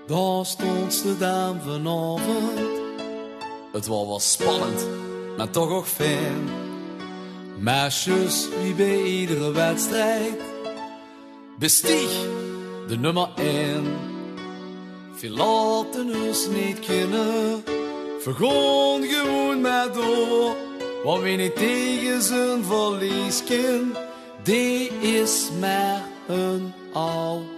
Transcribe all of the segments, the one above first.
Daar stond ze dan vanavond. Het was wel spannend, maar toch ook fijn. Meisjes wie bij iedere wedstrijd bestieg de nummer 1. Veel laten ons niet kennen, vergoon gewoon maar door. Want wie niet tegen zijn verlies kan, die is maar een oude.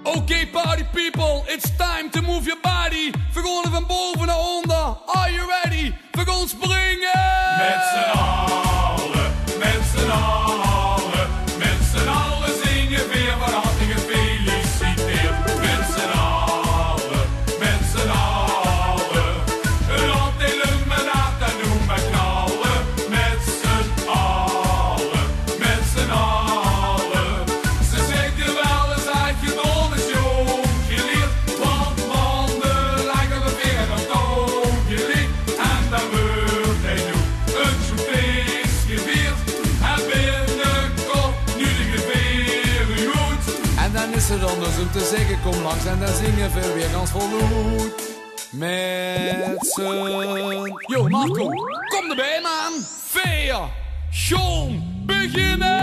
Okay, party people, it's time to move your body. We gaan van boven naar onder. Are you ready? We gaan springen! Met z'n allen, met z'n allen, met z'n allen zingen weer van harte gefeliciteerd. Met z'n allen, met z'n allen, laat delen me naad en noem me knallen. Met z'n allen, met z'n allen, ze zegt er wel eens uit gedaan is jong geleerd. Want mannen lijken we weer op toon geleerd. En dan wordt hij nu een zo'n feest gevierd. En binnenkort nu de geveer goed. En dan is het anders om te zeggen, kom langs en dan zingen we weer ganz volloed. Met z'n... Yo, Marco, kom erbij, man. 4, Sean, beginnen!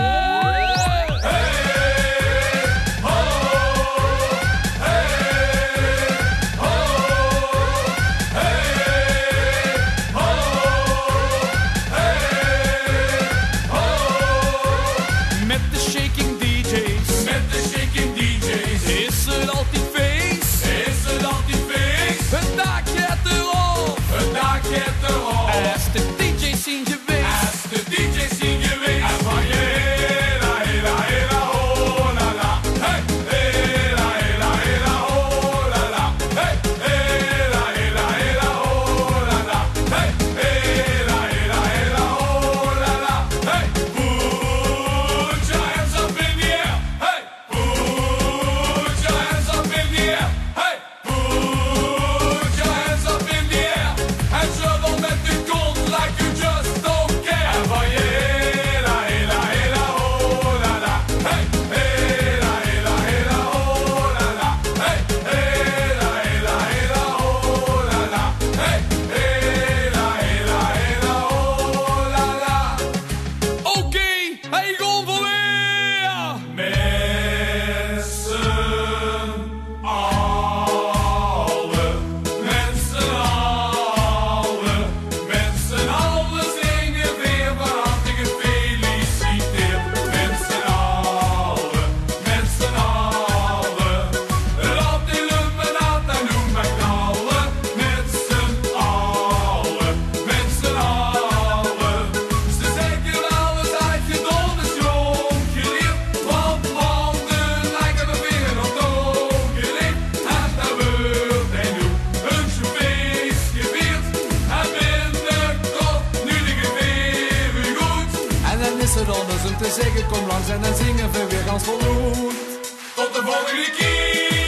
Met de shaking DJ's, Met de shaking DJ's is het altijd feest. is het altijd feest. Het dak gaat erop, Het dak gaat erop. als de DJ's zien geweest. Als de DJ's zien geweest. En van je hela, hela, hela, oh la la. Hey, hela, hela, hela, oh la la. Hey, hela, hela, hela, oh la la. Hey, hela, hela, hela, oh la la. Hey, put your hands up in the air. Hey, put your hands up in the air. Hey, put your hands up in the air. En zwabbel met de kont like you just don't care. En van je hela, hela, hela, oh la la. Hey, hela, hela, hela, oh la la. Hey, hela, hela, hela, oh la la. Hey, hela, hela, hela, oh la la. Oké, hij gewoon voor weer. Met z'n allen, met z'n allen, met z'n allen zingen weer van harte gefeliciteerd. Met z'n allen, met z'n allen, laat die lummenaat en noem me knallen. Met z'n allen, met z'n allen, ze zeggen wel eens uit gedaan is jong geleerd. Want mannen lijken we weer op toon geleerd. En dan wordt hij nu een zo'n feest gevierd. En binnenkort nu de geveer weer goed. En dan is het anders om te zeggen, kom langs en dan zingen we weer ganz volloed. Tot de volgende keer.